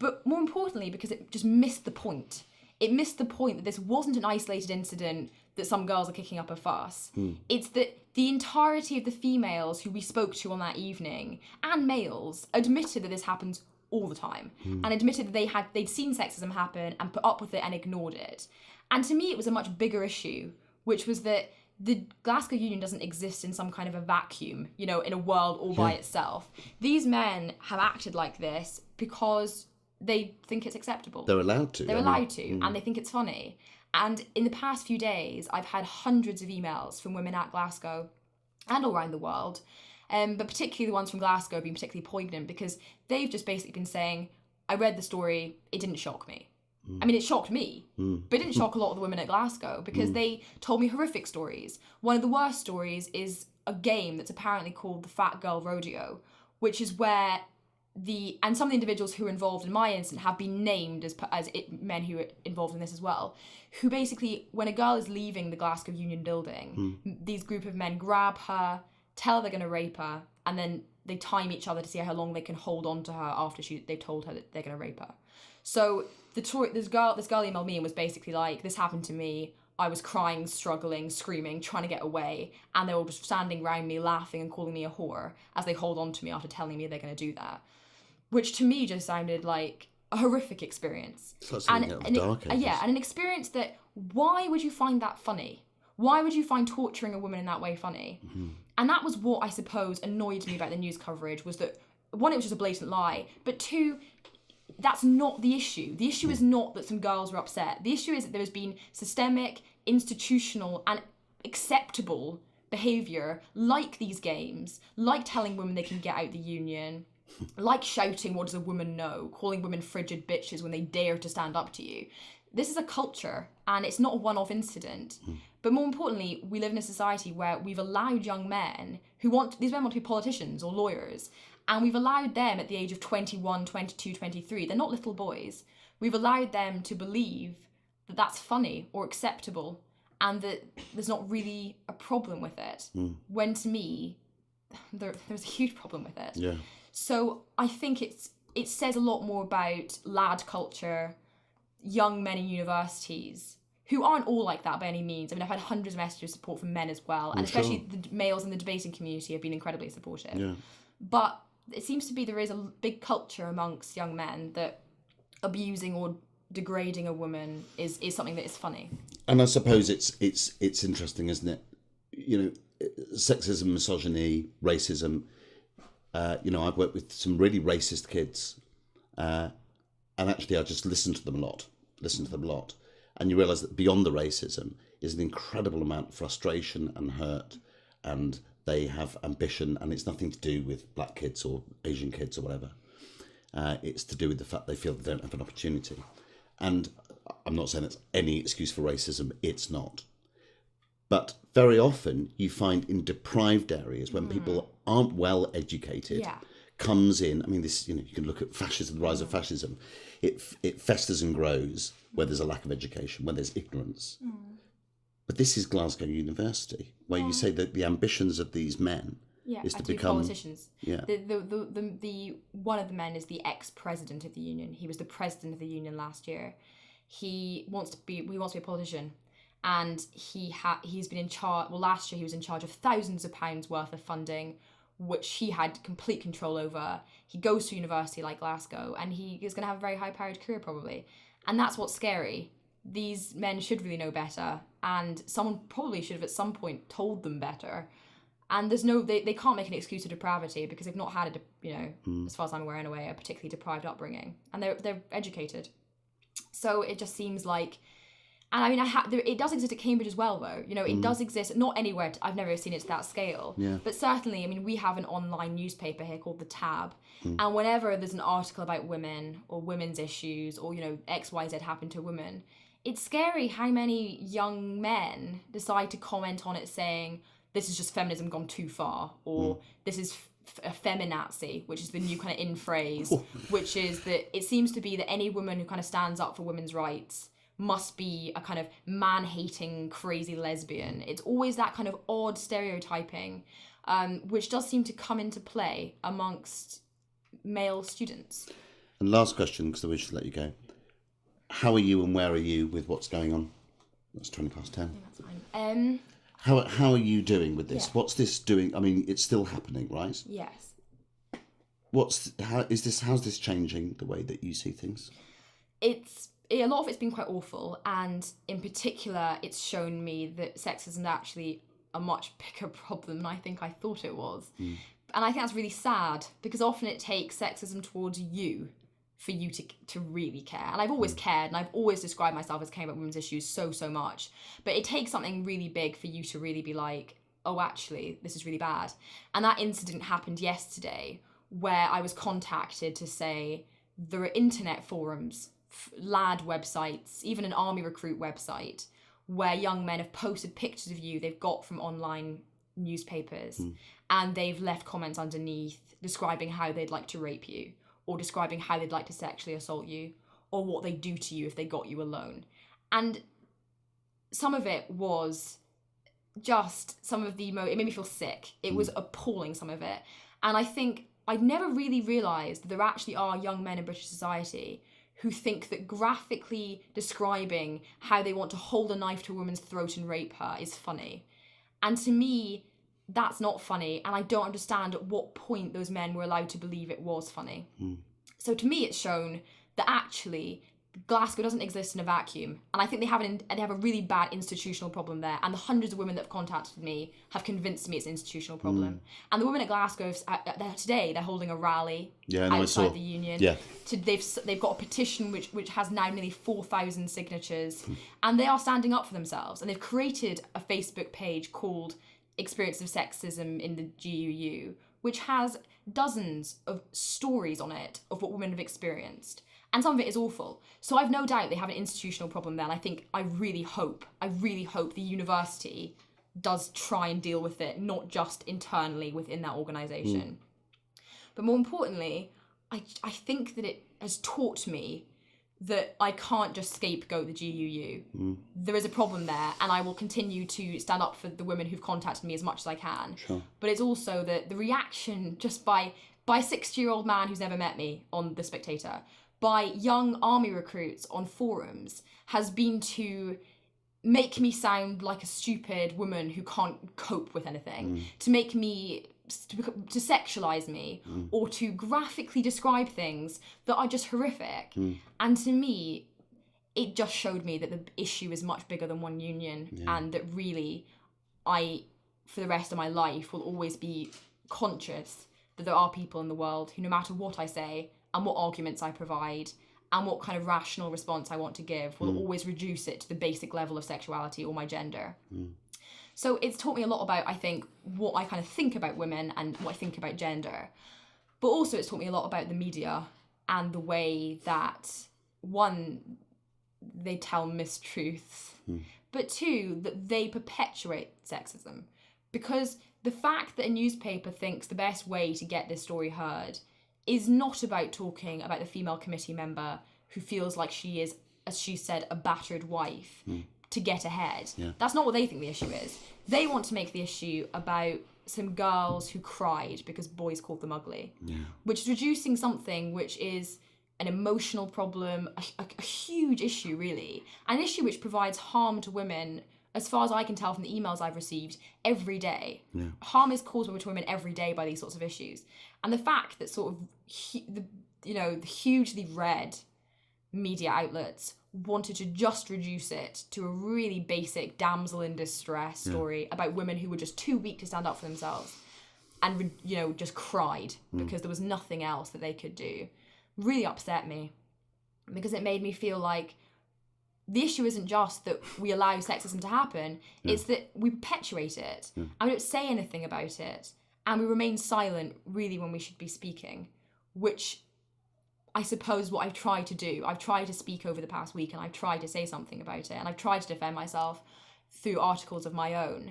But more importantly, because it just missed the point. It missed the point that this wasn't an isolated incident that some girls are kicking up a fuss. It's that the entirety of the females who we spoke to on that evening, and males, admitted that this happens all the time, and admitted that they'd seen sexism happen and put up with it and ignored it. And to me, it was a much bigger issue, which was that the Glasgow Union doesn't exist in some kind of a vacuum, in a world all by itself. These men have acted like this because they think it's acceptable. They're allowed to. They're allowed to, and they think it's funny. And in the past few days, I've had hundreds of emails from women at Glasgow and all around the world, but particularly the ones from Glasgow have been particularly poignant because they've just basically been saying, I read the story, it didn't shock me. I mean, it shocked me, but it didn't shock a lot of the women at Glasgow because they told me horrific stories. One of the worst stories is a game that's apparently called the Fat Girl Rodeo, which is where and some of the individuals who were involved in my incident have been named as men who were involved in this as well, who basically, when a girl is leaving the Glasgow Union building, these group of men grab her, tell her they're going to rape her, and then they time each other to see how long they can hold on to her after they've told her that they're going to rape her. So this girl emailed me and was basically like, this happened to me. I was crying, struggling, screaming, trying to get away, and they were just standing around me laughing and calling me a whore as they hold on to me after telling me they're going to do that. Which to me just sounded like a horrific experience. It's like something out of the Dark Ages. Yeah, and an experience that, why would you find that funny? Why would you find torturing a woman in that way funny? And that was what I suppose annoyed me about the news coverage, was that, one, it was just a blatant lie, but two, that's not the issue. The issue is not that some girls were upset. The issue is that there has been systemic, institutional, and acceptable behaviour like these games, like telling women they can get out the union, like shouting, what does a woman know, calling women frigid bitches when they dare to stand up to you. This is a culture, and it's not a one-off incident. But more importantly, we live in a society where we've allowed young men these men want to be politicians or lawyers, and we've allowed them at the age of 21, 22, 23, they're not little boys, we've allowed them to believe that that's funny or acceptable, and that there's not really a problem with it, when to me, there's a huge problem with it. Yeah. So I think it says a lot more about lad culture, young men in universities, who aren't all like that by any means. I mean, I've had hundreds of messages of support from men as well, and especially the males in the debating community have been incredibly supportive. Yeah. But it seems to be there is a big culture amongst young men that abusing or degrading a woman is something that is funny. And I suppose it's interesting, isn't it? Sexism, misogyny, racism. I've worked with some really racist kids, and actually I just listen to them a lot, and you realise that beyond the racism is an incredible amount of frustration and hurt, and they have ambition, and it's nothing to do with black kids or Asian kids or whatever. It's to do with the fact they feel they don't have an opportunity. And I'm not saying that's any excuse for racism, it's not. But very often you find in deprived areas when people aren't well educated, comes in, I mean, this, you can look at fascism, the rise of fascism. It festers and grows where there's a lack of education, where there's ignorance. But this is Glasgow University, where you say that the ambitions of these men is to become politicians. Yeah. The one of the men is the ex-president of the union. He was the president of the union last year. He wants to be a politician. And he's been in charge. Well, last year he was in charge of thousands of pounds worth of funding, which he had complete control over. He goes to university like Glasgow, and he is going to have a very high-powered career probably. And that's what's scary. These men should really know better, and someone probably should have at some point told them better. And there's no, they can't make an excuse of depravity because they've not had as far as I'm aware anyway, a particularly deprived upbringing, and they're educated. So it just seems like, and I mean, it does exist at Cambridge as well, though. It does exist, not anywhere, I've never seen it to that scale. Yeah. But certainly, I mean, we have an online newspaper here called The Tab. And whenever there's an article about women or women's issues or, XYZ happened to a woman, it's scary how many young men decide to comment on it saying, this is just feminism gone too far, or this is a feminazi, which is the new kind of in phrase, which is that it seems to be that any woman who kind of stands up for women's rights must be a kind of man-hating, crazy lesbian. It's always that kind of odd stereotyping, which does seem to come into play amongst male students. And last question, because we should let you go. How are you and where are you with what's going on? That's 10:20. Yeah, that's fine. How are you doing with this? Yeah. What's this doing? I mean, it's still happening, right? Yes. How's this changing the way that you see things? A lot of it's been quite awful, and in particular, it's shown me that sexism is actually a much bigger problem than I think I thought it was. And I think that's really sad, because often it takes sexism towards you for you to really care. And I've always cared, and I've always described myself as caring about women's issues so much. But it takes something really big for you to really be like, oh, actually, this is really bad. And that incident happened yesterday, where I was contacted to say there are internet forums, lad websites, even an army recruit website, where young men have posted pictures of you they've got from online newspapers, and they've left comments underneath describing how they'd like to rape you, or describing how they'd like to sexually assault you, or what they'd do to you if they got you alone. And some of it was just it made me feel sick. It was appalling, some of it. And I think I'd never really realised that there actually are young men in British society who think that graphically describing how they want to hold a knife to a woman's throat and rape her is funny. And to me, that's not funny, and I don't understand at what point those men were allowed to believe it was funny. So to me, it's shown that actually Glasgow doesn't exist in a vacuum, and I think they have a really bad institutional problem there, and the hundreds of women that have contacted me have convinced me it's an institutional problem. And the women at Glasgow, today, they're holding a rally outside the union. Yeah. They've got a petition which has now nearly 4,000 signatures, and they are standing up for themselves, and they've created a Facebook page called Experience of Sexism in the GUU, which has dozens of stories on it of what women have experienced. And some of it is awful. So I've no doubt they have an institutional problem there, and I really hope the university does try and deal with it, not just internally within that organisation. But more importantly, I think that it has taught me that I can't just scapegoat the GUU. There is a problem there, and I will continue to stand up for the women who've contacted me as much as I can. Sure. But it's also that the reaction just by a 60-year-old man who's never met me on The Spectator, by young army recruits on forums, has been to make me sound like a stupid woman who can't cope with anything, to make me to sexualize me, or to graphically describe things that are just horrific. And to me, it just showed me that the issue is much bigger than one union, and that really I, for the rest of my life, will always be conscious that there are people in the world who, no matter what I say and what arguments I provide and what kind of rational response I want to give, will always reduce it to the basic level of sexuality or my gender. So it's taught me a lot about, I think, what I kind of think about women and what I think about gender. But also it's taught me a lot about the media and the way that, one, they tell mistruths, but two, that they perpetuate sexism. Because the fact that a newspaper thinks the best way to get this story heard is not about talking about the female committee member who feels like she is, as she said, a battered wife, to get ahead. That's not what they think the issue is. They want to make the issue about some girls who cried because boys called them ugly, which is reducing something which is an emotional problem, a huge issue really, an issue which provides harm to women, as far as I can tell from the emails I've received, every day. Harm is caused to women every day by these sorts of issues. And the fact that sort of the hugely read media outlets wanted to just reduce it to a really basic damsel in distress story about women who were just too weak to stand up for themselves and, you know, just cried because there was nothing else that they could do, really upset me, because it made me feel like the issue isn't just that we allow sexism to happen, it's that we perpetuate it and we don't say anything about it, and we remain silent really when we should be speaking, which I suppose what I've tried to do. I've tried to speak over the past week, and I've tried to say something about it, and I've tried to defend myself through articles of my own.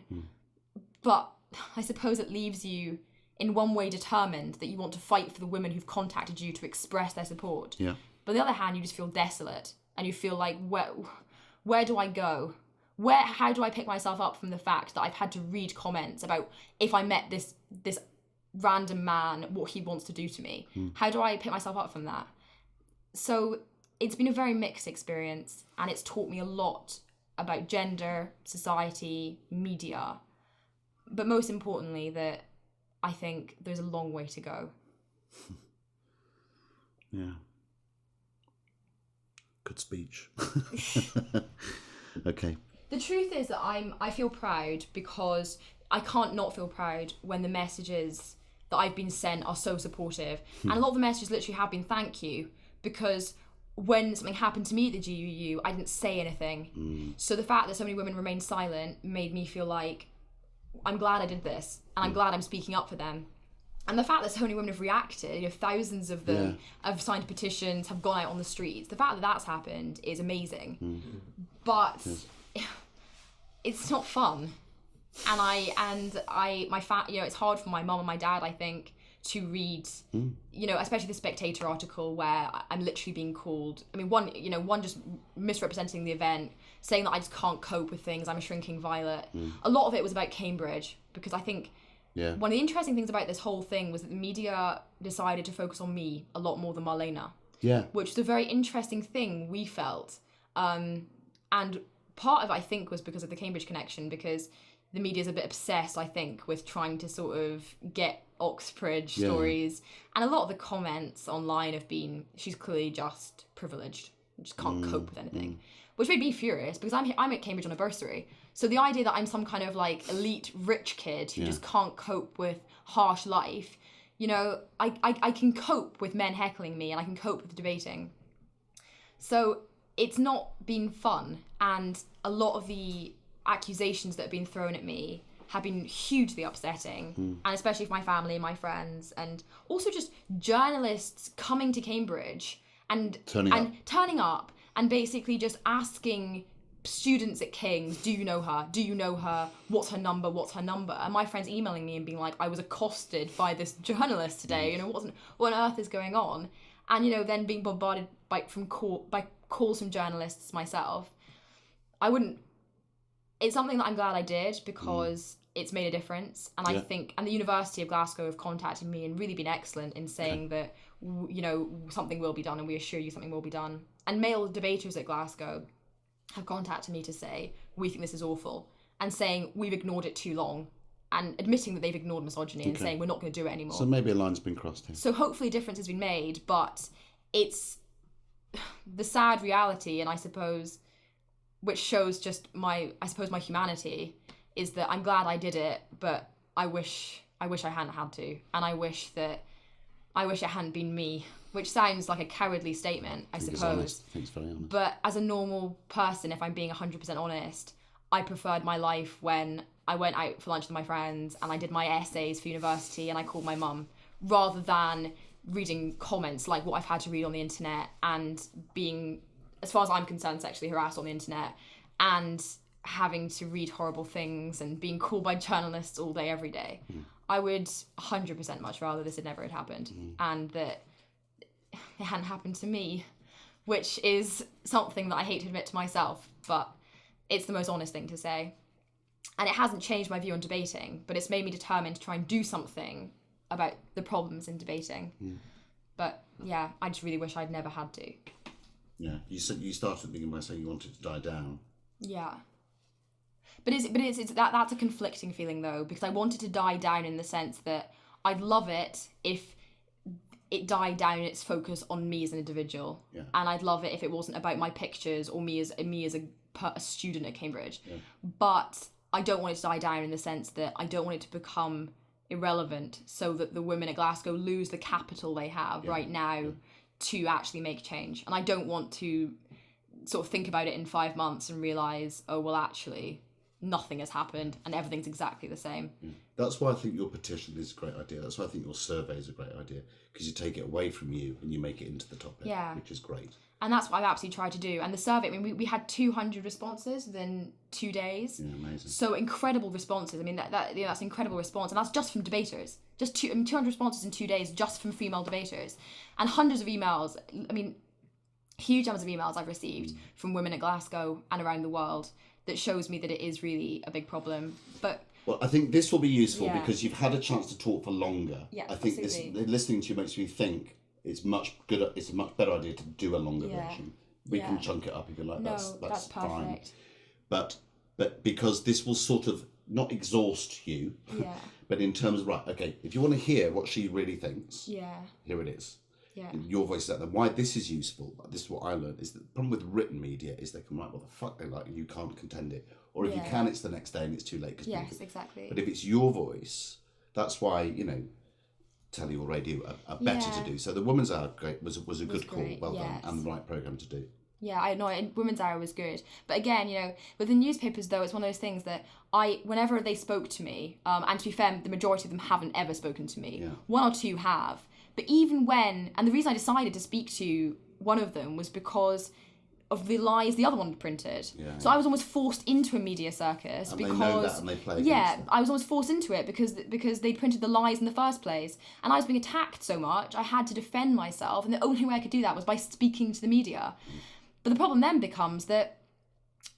But I suppose it leaves you in one way determined that you want to fight for the women who've contacted you to express their support. Yeah. But on the other hand, you just feel desolate, and you feel like, where do I go? How do I pick myself up from the fact that I've had to read comments about if I met this random man, what he wants to do to me? How do I pick myself up from that? So it's been a very mixed experience, and it's taught me a lot about gender, society, media, but most importantly that I think there's a long way to go. Yeah. Good speech. Okay. The truth is that I feel proud, because I can't not feel proud when the messages that I've been sent are so supportive. And a lot of the messages literally have been thank you, because when something happened to me at the GUU, I didn't say anything. So the fact that so many women remained silent made me feel like I'm glad I did this, and I'm glad I'm speaking up for them. And the fact that so many women have reacted, you know, thousands of them have signed petitions, have gone out on the streets, the fact that that's happened is amazing. But it's not fun. And it's hard for my mum and my dad, I think, to read, you know, especially the Spectator article where I'm literally being called, I mean, one just misrepresenting the event, saying that I just can't cope with things, I'm a shrinking violet. A lot of it was about Cambridge, because I think one of the interesting things about this whole thing was that the media decided to focus on me a lot more than Marlena. Yeah. Which is a very interesting thing we felt. And part of it, I think, was because of the Cambridge connection, because the media's a bit obsessed, I think, with trying to sort of get Oxbridge stories. And a lot of the comments online have been, she's clearly just privileged, just can't cope with anything. Which made me furious, because I'm at Cambridge on a bursary. So the idea that I'm some kind of like elite rich kid who just can't cope with harsh life, you know, I can cope with men heckling me, and I can cope with debating. So it's not been fun, and a lot of the accusations that have been thrown at me have been hugely upsetting, and especially for my family and my friends, and also just journalists coming to Cambridge and turning up and basically just asking students at King's, do you know her? Do you know her? What's her number? What's her number? And my friends emailing me and being like, I was accosted by this journalist today, you know, what on earth is going on? And, you know, then being bombarded by calls from journalists myself. It's something that I'm glad I did, because it's made a difference. And I think, and the University of Glasgow have contacted me and really been excellent in saying that, you know, something will be done, and we assure you something will be done. And male debaters at Glasgow have contacted me to say, we think this is awful, and saying we've ignored it too long, and admitting that they've ignored misogyny and saying we're not going to do it anymore. So maybe a line's been crossed here. So hopefully a difference has been made, but it's the sad reality, and I suppose, which shows just my humanity, is that I'm glad I did it, but I wish I hadn't had to, and I wish it hadn't been me, which sounds like a cowardly statement, I suppose. I think it's very honest. But as a normal person, if I'm being 100% honest, I preferred my life when I went out for lunch with my friends and I did my essays for university and I called my mum, rather than reading comments like what I've had to read on the internet and being, as far as I'm concerned, sexually harassed on the internet, and having to read horrible things and being called by journalists all day, every day. I would 100% much rather this had never had happened, and that it hadn't happened to me, which is something that I hate to admit to myself, but it's the most honest thing to say. And it hasn't changed my view on debating, but it's made me determined to try and do something about the problems in debating. But yeah, I just really wish I'd never had to. Yeah, you said you started the beginning by saying you wanted to die down. Yeah. But that's a conflicting feeling though, because I wanted to die down in the sense that I'd love it if died down its focus on me as an individual. Yeah. And I'd love it if it wasn't about my pictures or me as a student at Cambridge. Yeah. But I don't want it to die down in the sense that I don't want it to become irrelevant so that the women at Glasgow lose the capital they have right now to actually make change. And I don't want to sort of think about it in 5 months and realise, oh, well, actually, nothing has happened and everything's exactly the same. That's why I think your petition is a great idea. That's why I think your survey is a great idea, because you take it away from you and you make it into the topic, which is great. And that's what I've absolutely tried to do. And the survey, I mean, we had 200 responses within 2 days. Yeah, amazing. So incredible responses. I mean, that's an incredible response. And that's just from debaters. Just 200 responses in 2 days just from female debaters. And hundreds of emails. I mean, huge numbers of emails I've received from women at Glasgow and around the world that shows me that it is really a big problem. But well, I think this will be useful because you've had a chance to talk for longer. Yeah, I think listening to you makes me think it's a much better idea to do a longer version. We can chunk it up if you like. That's perfect. Fine. But because this will sort of not exhaust you, but in terms of, right, okay, if you want to hear what she really thinks, here it is. Yeah. Your voice is out there. Why this is useful, this is what I learned, is that the problem with written media is they can write what the fuck they like and you can't contend it. Or if you can, it's the next day and it's too late. Yes, exactly. But if it's your voice, that's why, Telly or radio are better to do. So the Women's Hour was a good call, well done, and the right programme to do. Yeah, I know, and Women's Hour was good. But again, with the newspapers, though, it's one of those things that whenever they spoke to me, and to be fair, the majority of them haven't ever spoken to me. Yeah. 1 or 2 have. But even when, and the reason I decided to speak to one of them was because of the lies the other one had printed. Yeah, so I was almost forced into a media circus because they know that and they play against it. I was almost forced into it because they printed the lies in the first place, and I was being attacked so much I had to defend myself, and the only way I could do that was by speaking to the media. But the problem then becomes that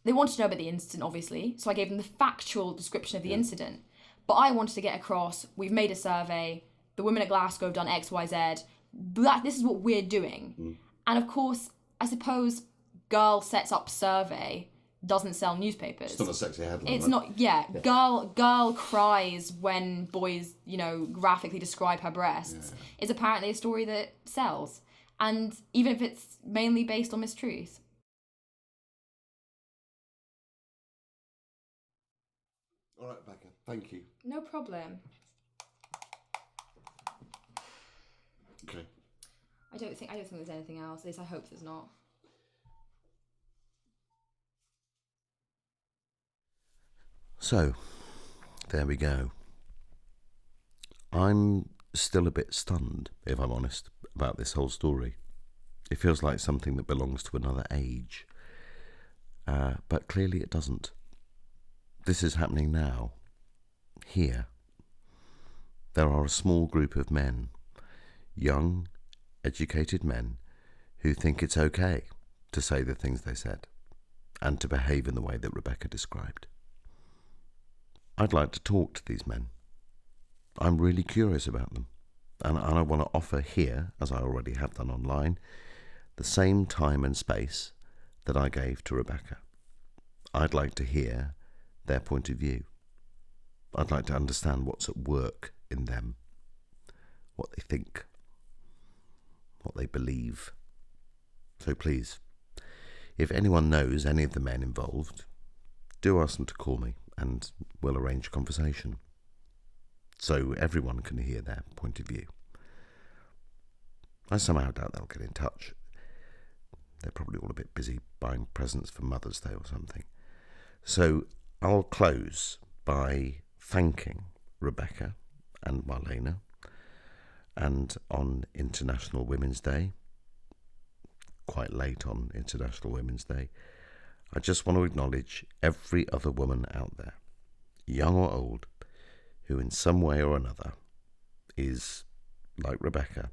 they wanted to know about the incident, obviously, so I gave them the factual description of the incident. But I wanted to get across, we've made a survey, the women at Glasgow have done X, Y, Z. This is what we're doing. And of course, I suppose girl sets up survey doesn't sell newspapers. It's not a sexy headline. It's not, Girl cries when boys, graphically describe her breasts is apparently a story that sells. And even if it's mainly based on mistruth. All right, Becca, thank you. No problem. Okay. I don't think there's anything else. At least I hope there's not. So, there we go. I'm still a bit stunned, if I'm honest, about this whole story. It feels like something that belongs to another age. But clearly it doesn't. This is happening now. Here. There are a small group of men, young, educated men, who think it's okay to say the things they said and to behave in the way that Rebecca described. I'd like to talk to these men. I'm really curious about them, and I want to offer here, as I already have done online, the same time and space that I gave to Rebecca. I'd like to hear their point of view. I'd like to understand what's at work in them, what they think, what they believe. So please, if anyone knows any of the men involved, do ask them to call me and we'll arrange a conversation so everyone can hear their point of view. I somehow doubt they'll get in touch. They're probably all a bit busy buying presents for Mother's Day or something. So I'll close by thanking Rebecca and Marlena, and on International Women's Day, quite late on International Women's Day, I just want to acknowledge every other woman out there, young or old, who in some way or another is, like Rebecca,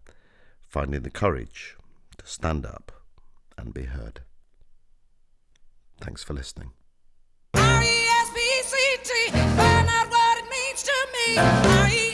finding the courage to stand up and be heard. Thanks for listening. R-E-S-P-C-T, find out what it means to me.